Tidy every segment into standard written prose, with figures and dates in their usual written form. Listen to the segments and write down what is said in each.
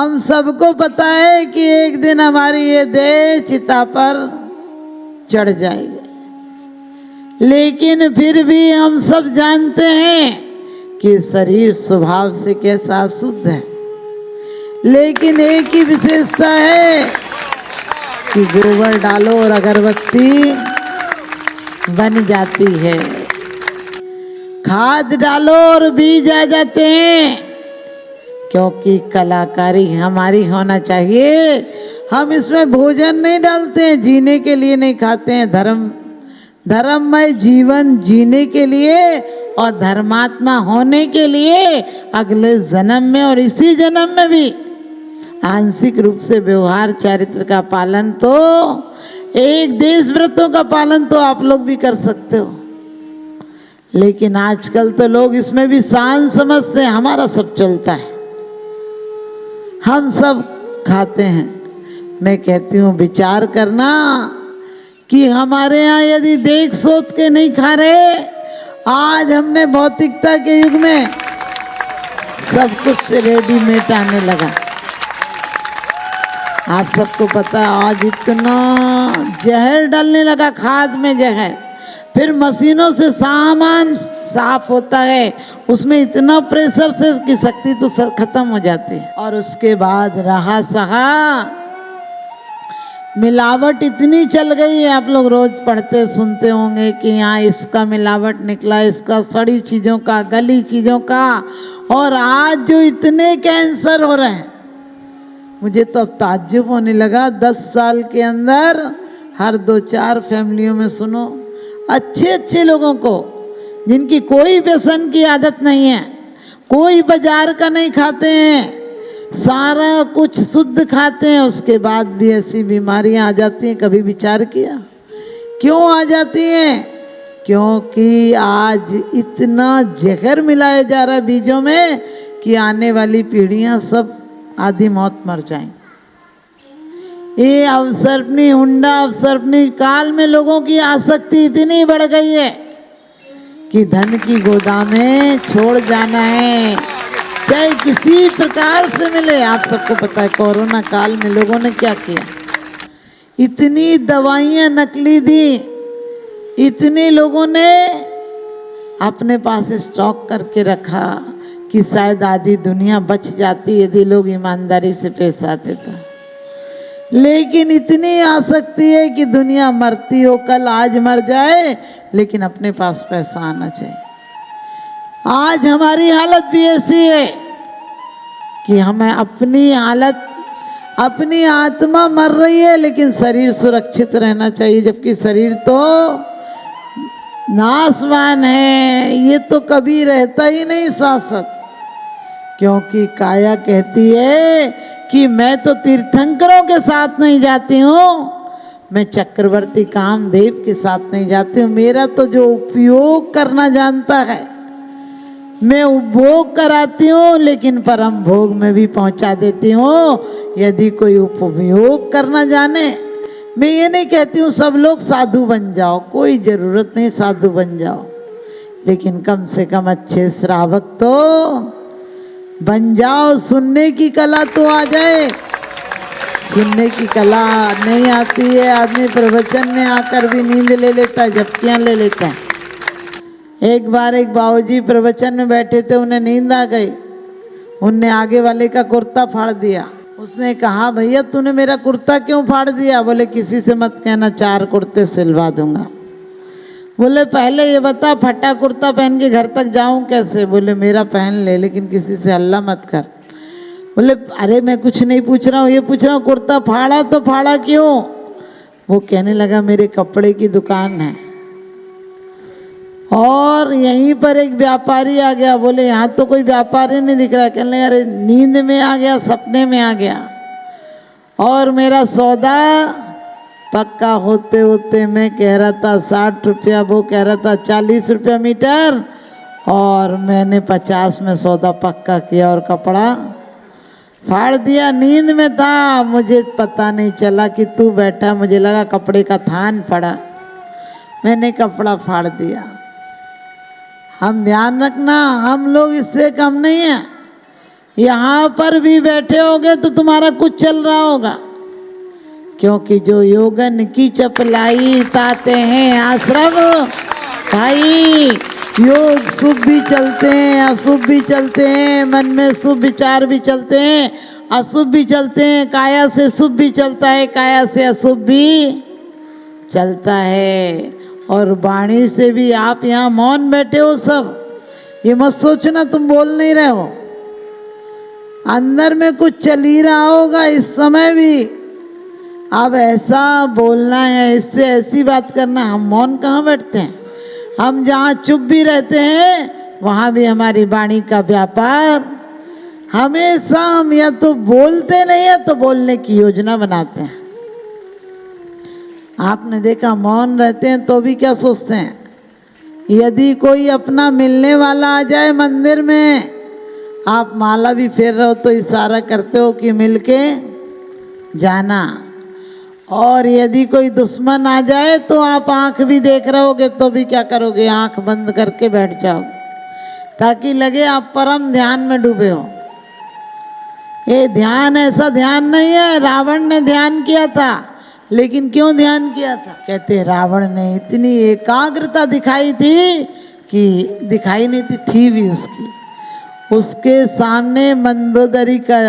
हम सबको पता है कि एक दिन हमारी ये देह चिता पर चढ़ जाएगी, लेकिन फिर भी हम सब जानते हैं कि शरीर स्वभाव से कैसा शुद्ध है। लेकिन एक ही विशेषता है कि गोबर डालो और अगरबत्ती बन जाती है, खाद डालो और बीज आ जाते हैं। क्योंकि कलाकारी हमारी होना चाहिए। हम इसमें भोजन नहीं डालते हैं, जीने के लिए नहीं खाते हैं। धर्ममय जीवन जीने के लिए और धर्मात्मा होने के लिए अगले जन्म में और इसी जन्म में भी आंशिक रूप से व्यवहार चरित्र का पालन, तो एक देश व्रतों का पालन तो आप लोग भी कर सकते हो। लेकिन आजकल तो लोग इसमें भी शान समझते हैं, हमारा सब चलता है, हम सब खाते हैं। मैं कहती हूँ विचार करना कि हमारे यहाँ यदि देख सोच के नहीं खा रहे, आज हमने भौतिकता के युग में सब कुछ रेडीमेड आने लगा। आप सबको पता है आज इतना जहर डालने लगा, खाद में जहर, फिर मशीनों से सामान साफ होता है, उसमें इतना प्रेशर से कि शक्ति तो खत्म हो जाती है। और उसके बाद रहा सहा मिलावट इतनी चल गई है। आप लोग रोज पढ़ते सुनते होंगे कि यहाँ इसका मिलावट निकला, इसका सड़ी चीजों का, गली चीजों का। और आज जो इतने कैंसर हो रहे हैं, मुझे तो अब ताज्जुब होने लगा। 10 साल के अंदर हर 2-4 फैमिलियों में सुनो, अच्छे अच्छे लोगों को जिनकी कोई व्यसन की आदत नहीं है, कोई बाजार का नहीं खाते हैं, सारा कुछ शुद्ध खाते हैं, उसके बाद भी ऐसी बीमारियां आ जाती हैं। कभी विचार किया क्यों आ जाती हैं? क्योंकि आज इतना जहर मिलाया जा रहा है बीजों में कि आने वाली पीढ़ियां सब आधी मौत मर जाएंगी। ये अवसर्पणी हुंडा अवसर्पणी काल में लोगों की आसक्ति इतनी बढ़ गई है कि धन की गोदामें छोड़ जाना है, चाहे किसी प्रकार से मिले। आप सबको पता है कोरोना काल में लोगों ने क्या किया, इतनी दवाइयां नकली दी, इतने लोगों ने अपने पास स्टॉक करके रखा कि शायद आधी दुनिया बच जाती यदि लोग ईमानदारी से पेश आते तो। लेकिन इतनी आसक्ति है कि दुनिया मरती हो कल, आज मर जाए, लेकिन अपने पास पैसा आना चाहिए। आज हमारी हालत भी ऐसी है कि हमें अपनी हालत, अपनी आत्मा मर रही है, लेकिन शरीर सुरक्षित रहना चाहिए। जबकि शरीर तो नाशवान है, ये तो कभी रहता ही नहीं शासक। क्योंकि काया कहती है कि मैं तो तीर्थंकरों के साथ नहीं जाती हूँ, मैं चक्रवर्ती कामदेव के साथ नहीं जाती हूँ। मेरा तो जो उपयोग करना जानता है, मैं उपभोग कराती हूँ, लेकिन परम भोग में भी पहुँचा देती हूँ। यदि कोई उपयोग करना जाने, मैं ये नहीं कहती हूँ सब लोग साधु बन जाओ, कोई ज़रूरत नहीं साधु बन जाओ, लेकिन कम से कम अच्छे श्रावक तो बन जाओ। सुनने की कला तो आ जाए। सुनने की कला नहीं आती है, आदमी प्रवचन में आकर भी नींद ले लेता है, झपकियाँ ले लेता है। एक बार एक बाबूजी प्रवचन में बैठे थे, उन्हें नींद आ गई, उनने आगे वाले का कुर्ता फाड़ दिया। उसने कहा भैया तूने मेरा कुर्ता क्यों फाड़ दिया? बोले किसी से मत कहना, 4 कुर्ते सिलवा दूंगा। बोले पहले ये बता फटा कुर्ता पहन के घर तक जाऊं कैसे? बोले मेरा पहन ले, लेकिन किसी से हल्ला मत कर। बोले अरे मैं कुछ नहीं पूछ रहा हूँ, ये पूछ रहा हूँ कुर्ता फाड़ा तो फाड़ा क्यों? वो कहने लगा मेरे कपड़े की दुकान है और यहीं पर एक व्यापारी आ गया। बोले यहाँ तो कोई व्यापारी नहीं दिख रहा। कहने लगा अरे नींद में आ गया, सपने में आ गया, और मेरा सौदा पक्का होते होते मैं कह रहा था 60 रुपया, वो कह रहा था 40 रुपया मीटर, और मैंने 50 में सौदा पक्का किया और कपड़ा फाड़ दिया। नींद में था, मुझे पता नहीं चला कि तू बैठा, मुझे लगा कपड़े का थान पड़ा, मैंने कपड़ा फाड़ दिया। हम ध्यान रखना, हम लोग इससे कम नहीं हैं। यहाँ पर भी बैठे होगे तो तुम्हारा कुछ चल रहा होगा, क्योंकि जो योगन की चपलाई ताते हैं आश्रम भाई। योग शुभ भी चलते हैं, अशुभ भी चलते हैं, मन में शुभ विचार भी चलते हैं, अशुभ भी चलते हैं, काया से शुभ भी चलता है, काया से अशुभ भी चलता है। और वाणी से भी आप यहाँ मौन बैठे हो सब, ये मत सोचना तुम बोल नहीं रहे हो, अंदर में कुछ चल ही रहा होगा इस समय भी। अब ऐसा बोलना है, इससे ऐसी बात करना, हम मौन कहाँ बैठते हैं। हम जहाँ चुप भी रहते हैं वहाँ भी हमारी वाणी का व्यापार। हमेशा हम या तो बोलते नहीं है तो बोलने की योजना बनाते हैं। आपने देखा मौन रहते हैं तो भी क्या सोचते हैं, यदि कोई अपना मिलने वाला आ जाए मंदिर में, आप माला भी फेर रहे हो तो इशारा करते हो कि मिलके जाना। और यदि कोई दुश्मन आ जाए तो आप आंख भी देख रहे होगे तो भी क्या करोगे, आंख बंद करके बैठ जाओगे, ताकि लगे आप परम ध्यान में डूबे हो। ये ध्यान ऐसा ध्यान नहीं है। रावण ने ध्यान किया था, लेकिन क्यों ध्यान किया था? कहते रावण ने इतनी एकाग्रता दिखाई थी कि दिखाई नहीं थी भी उसके सामने मंदोदरी का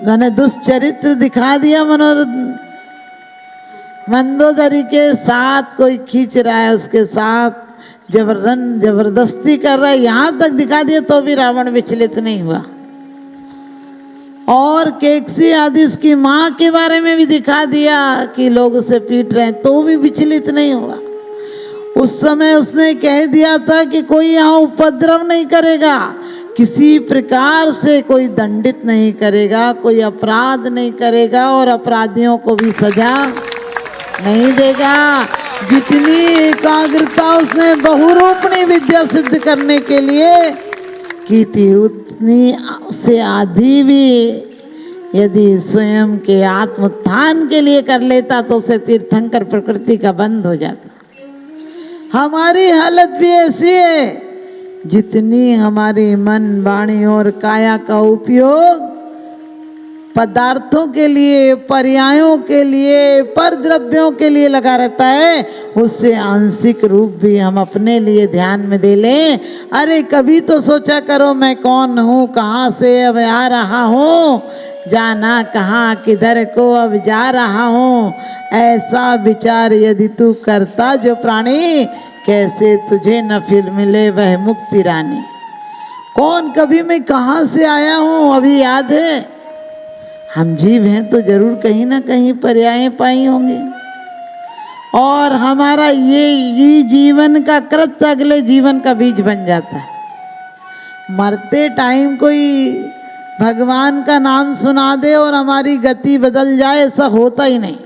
मैंने दुष्चरित्र दिखा दिया। मंदोदरी के साथ कोई खींच रहा है, उसके साथ जबरदस्ती कर रहा है, यहाँ तक दिखा दिया तो भी रावण विचलित नहीं हुआ। और केकसी आदि उसकी माँ के बारे में भी दिखा दिया कि लोग उसे पीट रहे हैं, तो भी विचलित नहीं हुआ। उस समय उसने कह दिया था कि कोई यहाँ उपद्रव नहीं करेगा, किसी प्रकार से कोई दंडित नहीं करेगा, कोई अपराध नहीं करेगा और अपराधियों को भी सजा नहीं देगा। जितनी एकाग्रता उसने बहुरूपणी विद्या सिद्ध करने के लिए की थी, उतनी से आधी भी यदि स्वयं के आत्मोत्थान के लिए कर लेता तो उसे तीर्थंकर प्रकृति का बंध हो जाता। हमारी हालत भी ऐसी है, जितनी हमारी मन वाणी और काया का उपयोग पदार्थों के लिए, पर्यायों के लिए, पर द्रव्यों के लिए लगा रहता है, उससे आंशिक रूप भी हम अपने लिए ध्यान में दे लें। अरे कभी तो सोचा करो मैं कौन हूँ, कहाँ से अब आ रहा हूँ, जाना कहाँ किधर को अब जा रहा हूँ। ऐसा विचार यदि तू करता जो प्राणी, कैसे तुझे न फिर मिले वह मुक्ति रानी। कौन कभी मैं कहाँ से आया हूँ अभी याद है? हम जीव हैं तो जरूर कहीं ना कहीं पर्याय पाई होंगी, और हमारा ये जीवन का कृत्य अगले जीवन का बीज बन जाता है। मरते टाइम कोई भगवान का नाम सुना दे और हमारी गति बदल जाए, ऐसा होता ही नहीं।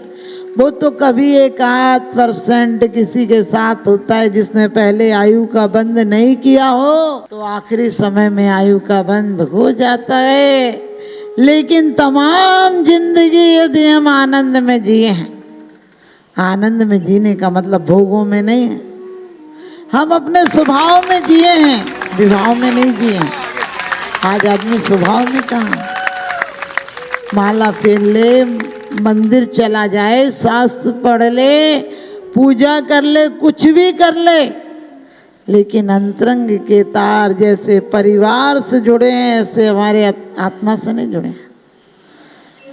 वो तो कभी 1-8% किसी के साथ होता है, जिसने पहले आयु का बंद नहीं किया हो तो आखिरी समय में आयु का बंद हो जाता है। लेकिन तमाम जिंदगी यदि हम आनंद में जिए हैं, आनंद में जीने का मतलब भोगों में नहीं है, हम अपने स्वभाव में जिए हैं, विभाव में नहीं जिए हैं। आज आदमी स्वभाव में कहाँ, माला फेर ले, मंदिर चला जाए, शास्त्र पढ़ ले, पूजा कर ले, कुछ भी कर ले, लेकिन अंतरंग के तार जैसे परिवार से जुड़े हैं ऐसे हमारे आत्मा से नहीं जुड़े।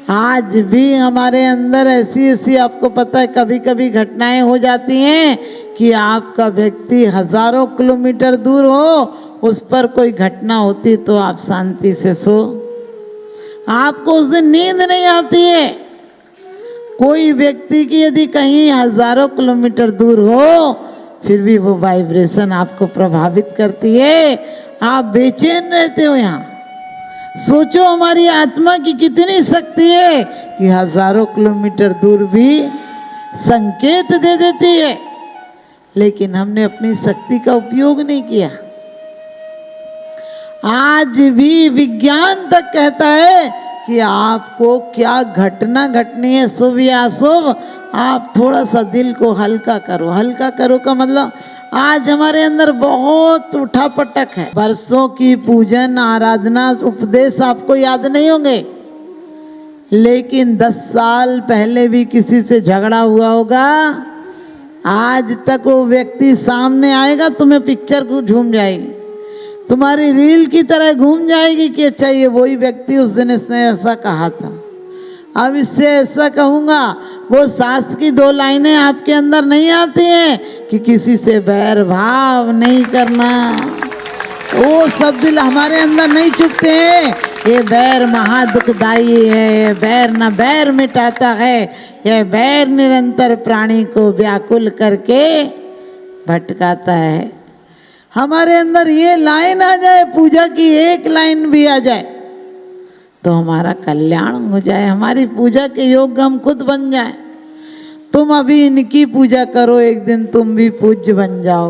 आज भी हमारे अंदर ऐसी ऐसी, आपको पता है, कभी कभी घटनाएं हो जाती हैं कि आपका व्यक्ति हजारों किलोमीटर दूर हो, उस पर कोई घटना होती तो आप शांति से सो, आपको उस दिन नींद नहीं आती है। कोई व्यक्ति की यदि कहीं हजारों किलोमीटर दूर हो, फिर भी वो वाइब्रेशन आपको प्रभावित करती है, आप बेचैन रहते हो। यहाँ सोचो हमारी आत्मा की कितनी शक्ति है कि हजारों किलोमीटर दूर भी संकेत दे देती है, लेकिन हमने अपनी शक्ति का उपयोग नहीं किया। आज भी विज्ञान तक कहता है कि आपको क्या घटना घटनी है, शुभ या अशुभ, आप थोड़ा सा दिल को हल्का करो। हल्का करो का मतलब आज हमारे अंदर बहुत उठापटक है। वर्षों की पूजन आराधना उपदेश आपको याद नहीं होंगे, लेकिन 10 साल पहले भी किसी से झगड़ा हुआ होगा, आज तक वो व्यक्ति सामने आएगा, तुम्हें पिक्चर को झूम जाएगी, तुम्हारी रील की तरह घूम जाएगी कि अच्छा ये वही व्यक्ति उस दिन इसने ऐसा कहा था। अब इससे ऐसा कहूँगा, वो शास्त्र की 2 लाइनें आपके अंदर नहीं आती हैं कि किसी से बैर भाव नहीं करना, वो सब दिल हमारे अंदर नहीं चुकते हैं। ये बैर महादुखदाई है, ये बैर न बैर मिटाता है, ये बैर निरंतर प्राणी को व्याकुल करके भटकाता है। हमारे अंदर ये लाइन आ जाए, पूजा की एक लाइन भी आ जाए तो हमारा कल्याण हो जाए, हमारी पूजा के योग्य हम खुद बन जाए। तुम अभी इनकी पूजा करो, एक दिन तुम भी पूज्य बन जाओ।